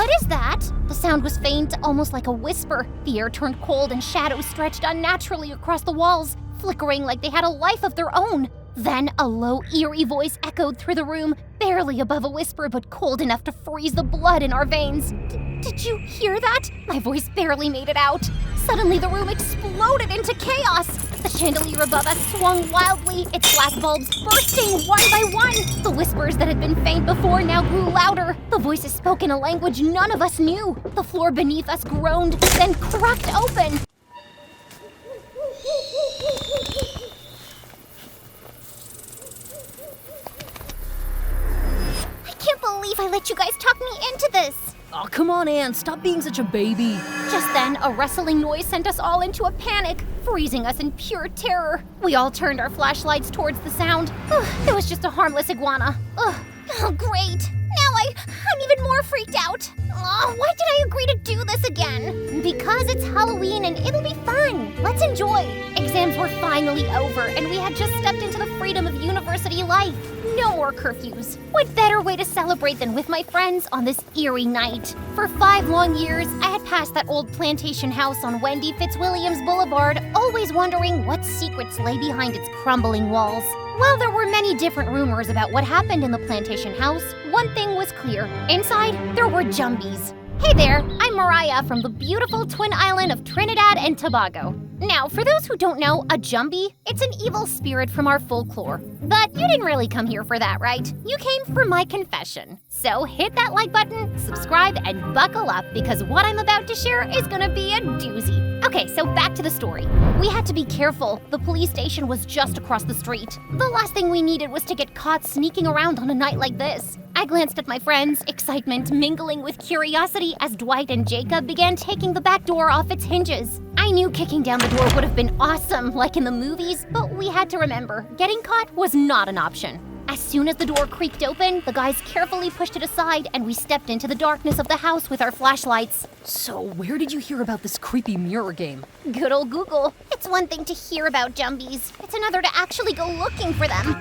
What is that? The sound was faint, almost like a whisper. The air turned cold and shadows stretched unnaturally across the walls, flickering like they had a life of their own. Then a low, eerie voice echoed through the room, barely above a whisper but cold enough to freeze the blood in our veins. Did you hear that? My voice barely made it out. Suddenly the room exploded into chaos. The chandelier above us swung wildly, its glass bulbs bursting one by one. The whispers that had been faint before now grew louder. The voices spoke in a language none of us knew. The floor beneath us groaned, then cracked open. I can't believe I let you guys talk me into this. Oh, come on, Anne. Stop being such a baby. Just then, a rustling noise sent us all into a panic, freezing us in pure terror. We all turned our flashlights towards the sound. It was just a harmless iguana. Oh, great. Now I'm even more freaked out. Why did I agree to do this again? Because it's Halloween and it'll be fun. Let's enjoy. Exams were finally over and we had just stepped into the freedom of university life. No more curfews. What better way to celebrate than with my friends on this eerie night? For 5 long years, I had passed that old plantation house on Wendy Fitzwilliams Boulevard, always wondering what secrets lay behind its crumbling walls. While there were many different rumors about what happened in the plantation house, one thing was clear. Inside, there were jumbies. Hey there, I'm Mariah from the beautiful twin island of Trinidad and Tobago. Now, for those who don't know, a jumbie, it's an evil spirit from our folklore. But you didn't really come here for that, right? You came for my confession. So hit that like button, subscribe, and buckle up because what I'm about to share is gonna be a doozy. Okay, so back to the story. We had to be careful. The police station was just across the street. The last thing we needed was to get caught sneaking around on a night like this. I glanced at my friends, excitement mingling with curiosity as Dwight and Jacob began taking the back door off its hinges. I knew kicking down the door would have been awesome, like in the movies, but we had to remember, getting caught was not an option. As soon as the door creaked open, the guys carefully pushed it aside and we stepped into the darkness of the house with our flashlights. So, where did you hear about this creepy mirror game? Good old Google. It's one thing to hear about jumbies. It's another to actually go looking for them.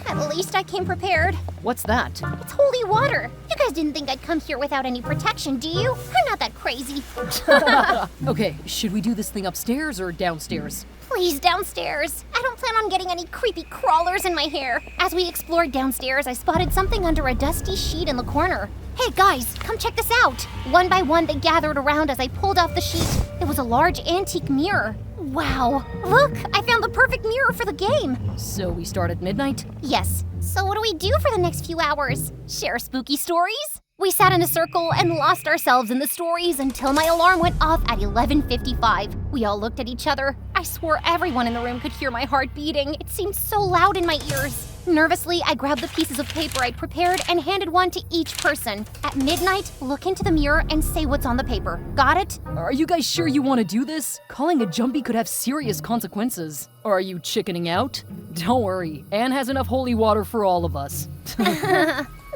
At least I came prepared. What's that? It's holy water. You guys didn't think I'd come here without any protection, do you? I'm not that crazy. Okay, should we do this thing upstairs or downstairs? Please, downstairs. I don't plan on getting any creepy crawlers in my hair. As we explored downstairs, I spotted something under a dusty sheet in the corner. Hey guys, come check this out. One by one, they gathered around as I pulled off the sheet. It was a large antique mirror. Wow, look, I found the perfect mirror for the game. So we start at midnight? Yes. So what do we do for the next few hours? Share spooky stories? We sat in a circle and lost ourselves in the stories until my alarm went off at 11:55. We all looked at each other. I swore everyone in the room could hear my heart beating. It seemed so loud in my ears. Nervously, I grabbed the pieces of paper I'd prepared and handed one to each person. At midnight, look into the mirror and say what's on the paper. Got it? Are you guys sure you want to do this? Calling a jumbie could have serious consequences. Or are you chickening out? Don't worry, Anne has enough holy water for all of us.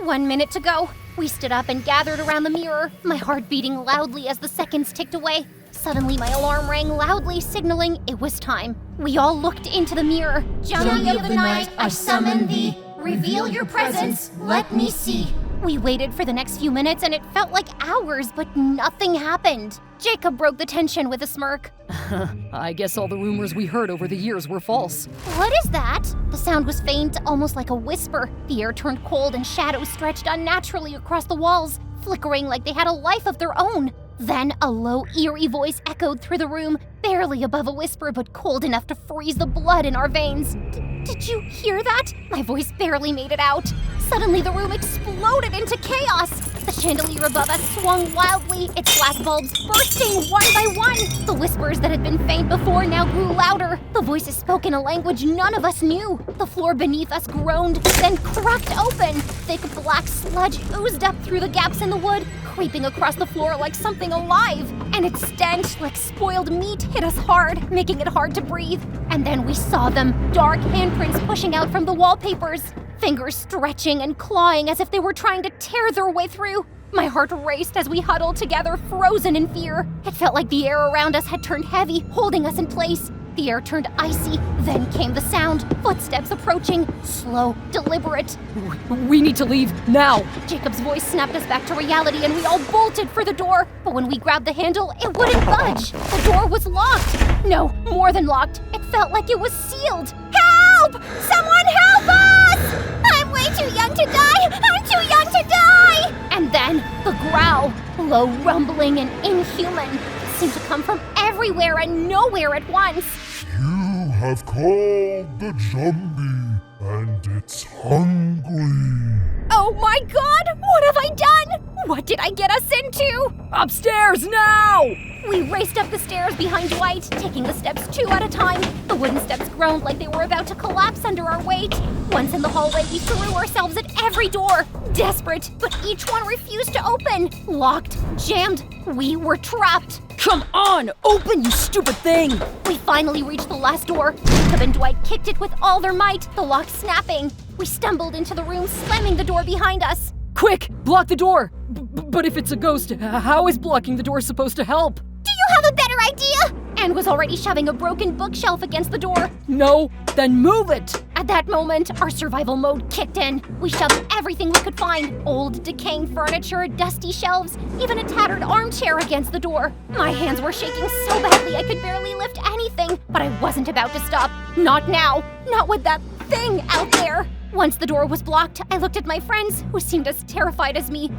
1 minute to go. We stood up and gathered around the mirror, my heart beating loudly as the seconds ticked away. Suddenly, my alarm rang loudly, signaling it was time. We all looked into the mirror. Jumbie of the night, I summon thee. Reveal your presence, let me see. We waited for the next few minutes and it felt like hours, but nothing happened. Jacob broke the tension with a smirk. I guess all the rumors we heard over the years were false. What is that? The sound was faint, almost like a whisper. The air turned cold and shadows stretched unnaturally across the walls, flickering like they had a life of their own. Then a low, eerie voice echoed through the room, barely above a whisper but cold enough to freeze the blood in our veins. Did you hear that? My voice barely made it out. Suddenly the room exploded into chaos. The chandelier above us swung wildly, its glass bulbs bursting one by one. The whispers that had been faint before now grew louder. The voices spoke in a language none of us knew. The floor beneath us groaned, then cracked open. Thick black sludge oozed up through the gaps in the wood, creeping across the floor like something alive. And its stench, like spoiled meat, hit us hard, making it hard to breathe. And then we saw them, dark handprints pushing out from the wallpapers. Fingers stretching and clawing as if they were trying to tear their way through. My heart raced as we huddled together, frozen in fear. It felt like the air around us had turned heavy, holding us in place. The air turned icy, then came the sound. Footsteps approaching, slow, deliberate. We need to leave, now! Jacob's voice snapped us back to reality and we all bolted for the door. But when we grabbed the handle, it wouldn't budge. The door was locked. No, more than locked. It felt like it was sealed. Help! Someone help us! I'm way too young to die! I'm too young to die! And then, the growl. Low, rumbling, and inhuman. It seemed to come from everywhere and nowhere at once. You have called the Jumbie, and it's hungry. Oh my god! What have I done? What did I get us into? Upstairs, now! We raced up the stairs behind Dwight, taking the steps 2 at a time. The wooden steps groaned like they were about to collapse under our weight. Once in the hallway, we threw ourselves at every door. Desperate, but each one refused to open. Locked, jammed, we were trapped. Come on, open, you stupid thing! We finally reached the last door. Jacob and Dwight kicked it with all their might, the lock snapping. We stumbled into the room, slamming the door behind us. Quick, block the door! But if it's a ghost, how is blocking the door supposed to help? Do you have a better idea? Anne was already shoving a broken bookshelf against the door. No, then move it! At that moment, our survival mode kicked in. We shoved everything we could find. Old, decaying furniture, dusty shelves, even a tattered armchair against the door. My hands were shaking so badly I could barely lift anything, but I wasn't about to stop. Not now. Not with that thing out there. Once the door was blocked, I looked at my friends, who seemed as terrified as me.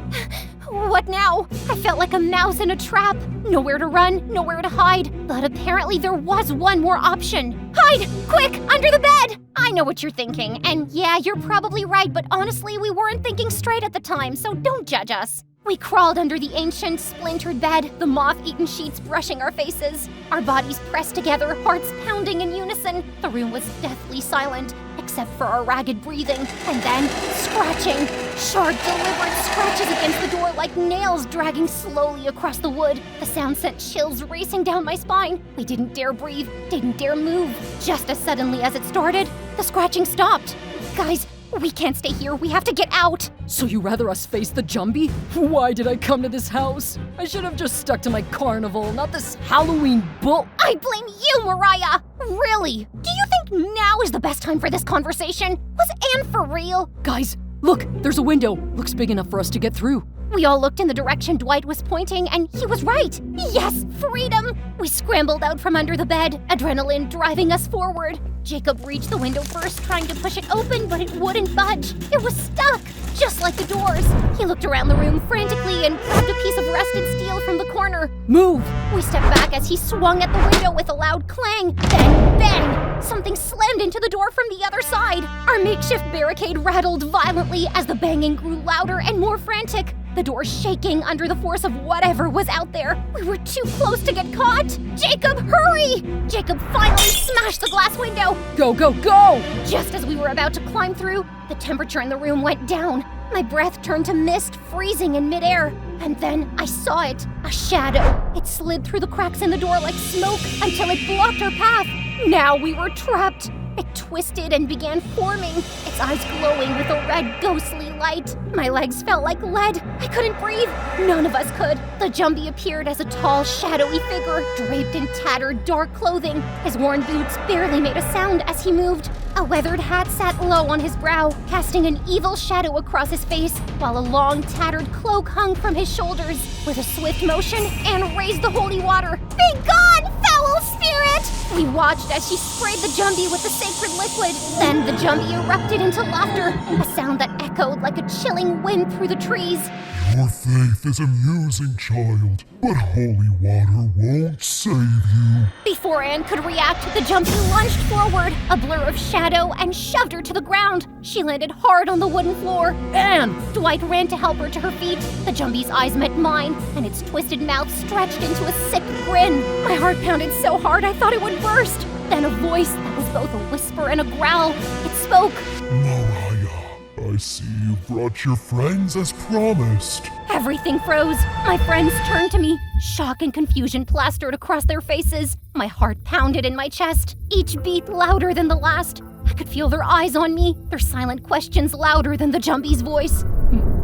What now? I felt like a mouse in a trap. Nowhere to run, nowhere to hide. But apparently there was one more option. Hide! Quick! Under the bed! I know what you're thinking, and yeah, you're probably right, but honestly, we weren't thinking straight at the time, so don't judge us. We crawled under the ancient, splintered bed, the moth-eaten sheets brushing our faces. Our bodies pressed together, hearts pounding in unison. The room was deathly silent, except for our ragged breathing. And then, scratching. Sharp, deliberate scratches against the door like nails dragging slowly across the wood. The sound sent chills racing down my spine. We didn't dare breathe, didn't dare move. Just as suddenly as it started, the scratching stopped. Guys, we can't stay here. We have to get out. So you rather us face the Jumbie? Why did I come to this house? I should have just stuck to my carnival, not this Halloween bull. I blame you, Mariah! Really? Do you think now is the best time for this conversation? Was Anne for real? Guys, look, there's a window. Looks big enough for us to get through. We all looked in the direction Dwight was pointing, and he was right. Yes, freedom! We scrambled out from under the bed, adrenaline driving us forward. Jacob reached the window first, trying to push it open, but it wouldn't budge. It was stuck, just like the doors. He looked around the room frantically and grabbed a piece of rusted steel from the corner. Move! We stepped back as he swung at the window with a loud clang. Then, bang! Something slammed into the door from the other side. Our makeshift barricade rattled violently as the banging grew louder and more frantic. The door shaking under the force of whatever was out there. We were too close to get caught. Jacob, hurry! Jacob finally smashed the glass window. Go, go, go! Just as we were about to climb through, the temperature in the room went down. My breath turned to mist, freezing in midair. And then I saw it, a shadow. It slid through the cracks in the door like smoke until it blocked our path. Now we were trapped. It twisted and began forming, its eyes glowing with a red, ghostly light. My legs felt like lead. I couldn't breathe. None of us could. The Jumbie appeared as a tall, shadowy figure, draped in tattered, dark clothing. His worn boots barely made a sound as he moved. A weathered hat sat low on his brow, casting an evil shadow across his face, while a long, tattered cloak hung from his shoulders. With a swift motion, Anne raised the holy water. Be gone, foul spirit! We watched as she sprayed the Jumbie with the sacred liquid. Then the Jumbie erupted into laughter, a sound that echoed like a chilling wind through the trees. Your faith is amusing, child, but holy water won't save you. Before Anne could react, the Jumbie lunged forward, a blur of shadow, and shoved her to the ground. She landed hard on the wooden floor. Anne! Dwight ran to help her to her feet. The Jumbie's eyes met mine, and its twisted mouth stretched into a sick grin. My heart pounded so hard I thought it would burst. Then a voice that was both a whisper and a growl. It spoke. Mariah, I see you brought your friends as promised. Everything froze. My friends turned to me. Shock and confusion plastered across their faces. My heart pounded in my chest, each beat louder than the last. I could feel their eyes on me, their silent questions louder than the Jumbie's voice.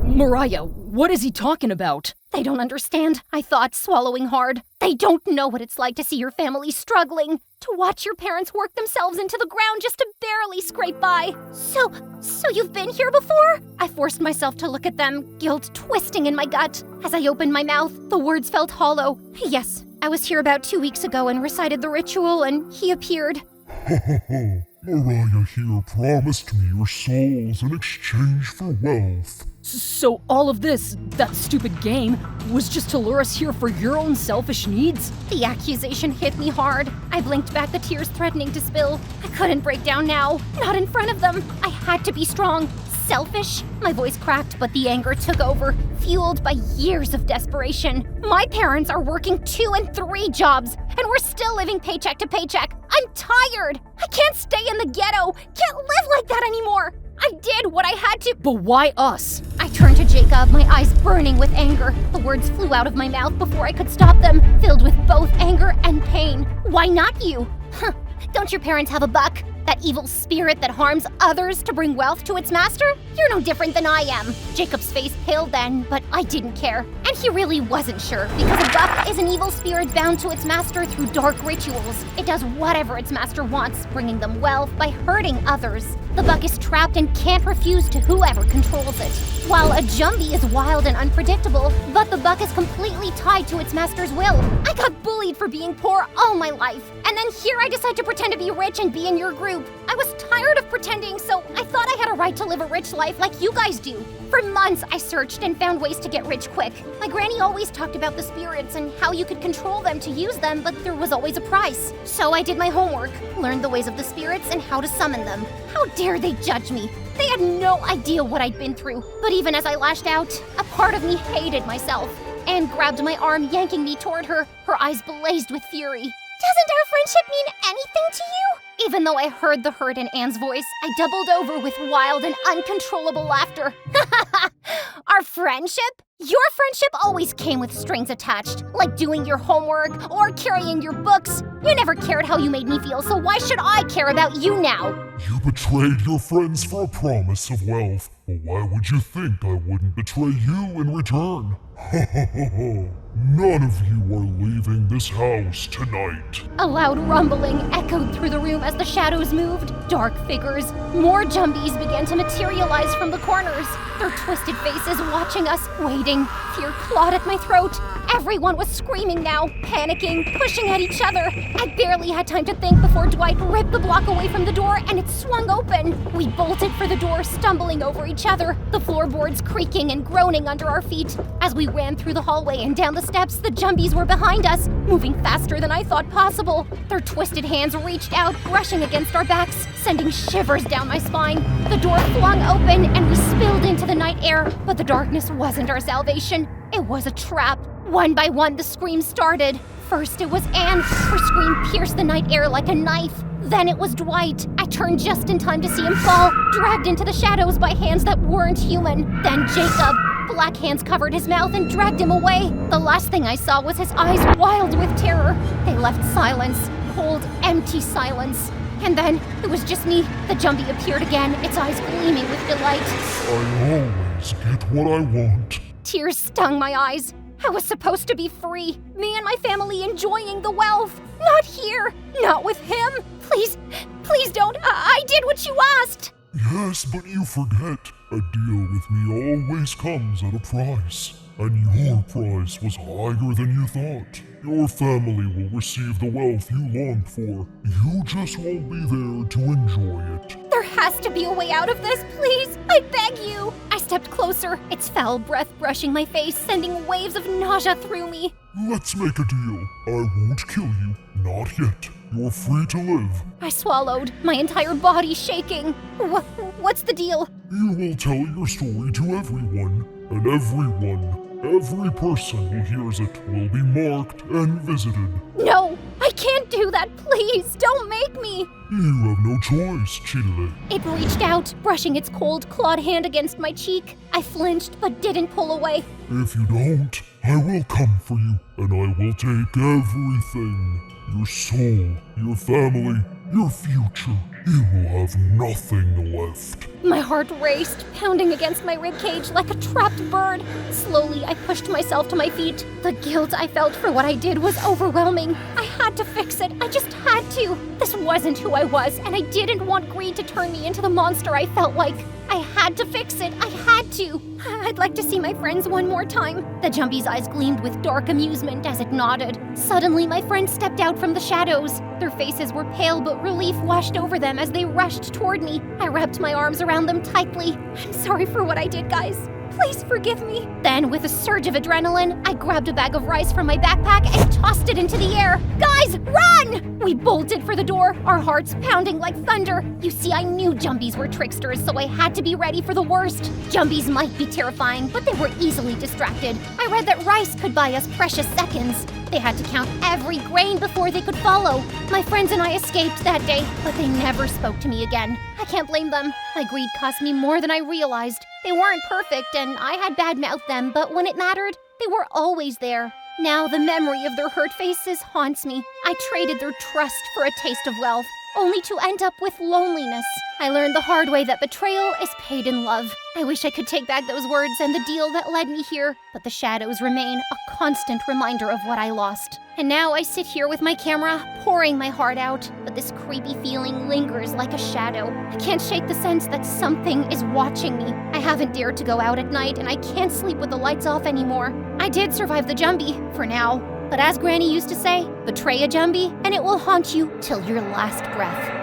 Mariah, what is he talking about? They don't understand, I thought, swallowing hard. They don't know what it's like to see your family struggling. To watch your parents work themselves into the ground just to barely scrape by. So you've been here before? I forced myself to look at them, guilt twisting in my gut. As I opened my mouth, the words felt hollow. Yes, I was here about 2 weeks ago and recited the ritual, and he appeared. Mariah here promised me your souls in exchange for wealth. So all of this, that stupid game, was just to lure us here for your own selfish needs? The accusation hit me hard. I blinked back, the tears threatening to spill. I couldn't break down now, not in front of them. I had to be strong. Selfish? My voice cracked, but the anger took over, fueled by years of desperation. My parents are working 2 and 3 jobs, and we're still living paycheck to paycheck. I'm tired. I can't stay in the ghetto. Can't live like that anymore. I did what I had to. But why us? I turned to Jacob, my eyes burning with anger. The words flew out of my mouth before I could stop them, filled with both anger and pain. Why not you? Huh. Don't your parents have a buck? That evil spirit that harms others to bring wealth to its master? You're no different than I am. Jacob's face paled then, but I didn't care. And he really wasn't sure, because a buck is an evil spirit bound to its master through dark rituals. It does whatever its master wants, bringing them wealth by hurting others. The buck is trapped and can't refuse to whoever controls it. While a jumbie is wild and unpredictable, but the buck is completely tied to its master's will. I got bullied for being poor all my life, and then here I decide to pretend to be rich and be in your group. I was tired of pretending, so I thought I had a right to live a rich life like you guys do. For months, I searched and found ways to get rich quick. My granny always talked about the spirits and how you could control them to use them, but there was always a price. So I did my homework, learned the ways of the spirits and how to summon them. How dare they judge me? They had no idea what I'd been through. But even as I lashed out, a part of me hated myself. Anne grabbed my arm, yanking me toward her. Her eyes blazed with fury. Doesn't our friendship mean anything to you? Even though I heard the hurt in Anne's voice, I doubled over with wild and uncontrollable laughter. Our friendship? Your friendship always came with strings attached, like doing your homework or carrying your books. You never cared how you made me feel, so why should I care about you now? You betrayed your friends for a promise of wealth. Well, why would you think I wouldn't betray you in return? None of you are leaving this house tonight. A loud rumbling echoed through the room as the shadows moved. Dark figures, more jumbies began to materialize from the corners. Their twisted faces watching us, waiting. Fear clawed at my throat. Everyone was screaming now, panicking, pushing at each other. I barely had time to think before Dwight ripped the block away from the door and it swung open. We bolted for the door, stumbling over each other, the floorboards creaking and groaning under our feet. As we ran through the hallway and down the steps, the jumbies were behind us, moving faster than I thought possible. Their twisted hands reached out, brushing against our backs, sending shivers down my spine. The door flung open and we spilled into the night air, but the darkness wasn't our salvation. It was a trap. One by one, the screams started. First, it was Anne. Her scream pierced the night air like a knife. Then it was Dwight. I turned just in time to see him fall, dragged into the shadows by hands that weren't human. Then Jacob. Black hands covered his mouth and dragged him away. The last thing I saw was his eyes wild with terror. They left silence, cold, empty silence. And then it was just me. The jumbie appeared again, its eyes gleaming with delight. I always get what I want. Tears stung my eyes. I was supposed to be free. Me and my family enjoying the wealth. Not here. Not with him. Please don't. I did what you asked. Yes, but you forget. A deal with me always comes at a price. And your price was higher than you thought. Your family will receive the wealth you longed for. You just won't be there to enjoy it. There has to be a way out of this, please. I beg you. I stepped closer, its foul breath brushing my face, sending waves of nausea through me. Let's make a deal. I won't kill you. Not yet. You're free to live. I swallowed, my entire body shaking. What's the deal? You will tell your story to everyone, and every person who hears it will be marked and visited. No, I can't do that, please. Don't make me. You have no choice, Chile. It reached out, brushing its cold, clawed hand against my cheek. I flinched, but didn't pull away. If you don't, I will come for you, and I will take everything. Your soul, your family, your future, you will have nothing left. My heart raced, pounding against my ribcage like a trapped bird. Slowly, I pushed myself to my feet. The guilt I felt for what I did was overwhelming. I had to fix it. I just had to. This wasn't who I was, and I didn't want greed to turn me into the monster I felt like. I had to fix it. I had to. I'd like to see my friends one more time. The Jumbie's eyes gleamed with dark amusement as it nodded. Suddenly, my friends stepped out from the shadows. Their faces were pale, but relief washed over them as they rushed toward me. I wrapped my arms around them tightly. I'm sorry for what I did, guys. Please forgive me. Then, with a surge of adrenaline, I grabbed a bag of rice from my backpack and tossed it into the air. Guys, run! We bolted for the door, our hearts pounding like thunder. You see, I knew Jumbies were tricksters, so I had to be ready for the worst. Jumbies might be terrifying, but they were easily distracted. I read that rice could buy us precious seconds. They had to count every grain before they could follow. My friends and I escaped that day, but they never spoke to me again. I can't blame them. My greed cost me more than I realized. They weren't perfect, and I had bad-mouthed them, but when it mattered, they were always there. Now the memory of their hurt faces haunts me. I traded their trust for a taste of wealth, only to end up with loneliness. I learned the hard way that betrayal is paid in love. I wish I could take back those words and the deal that led me here, but the shadows remain a constant reminder of what I lost. And now I sit here with my camera, pouring my heart out, but this creepy feeling lingers like a shadow. I can't shake the sense that something is watching me. I haven't dared to go out at night, and I can't sleep with the lights off anymore. I did survive the Jumbie, for now. But as Granny used to say, betray a Jumbie, and it will haunt you till your last breath.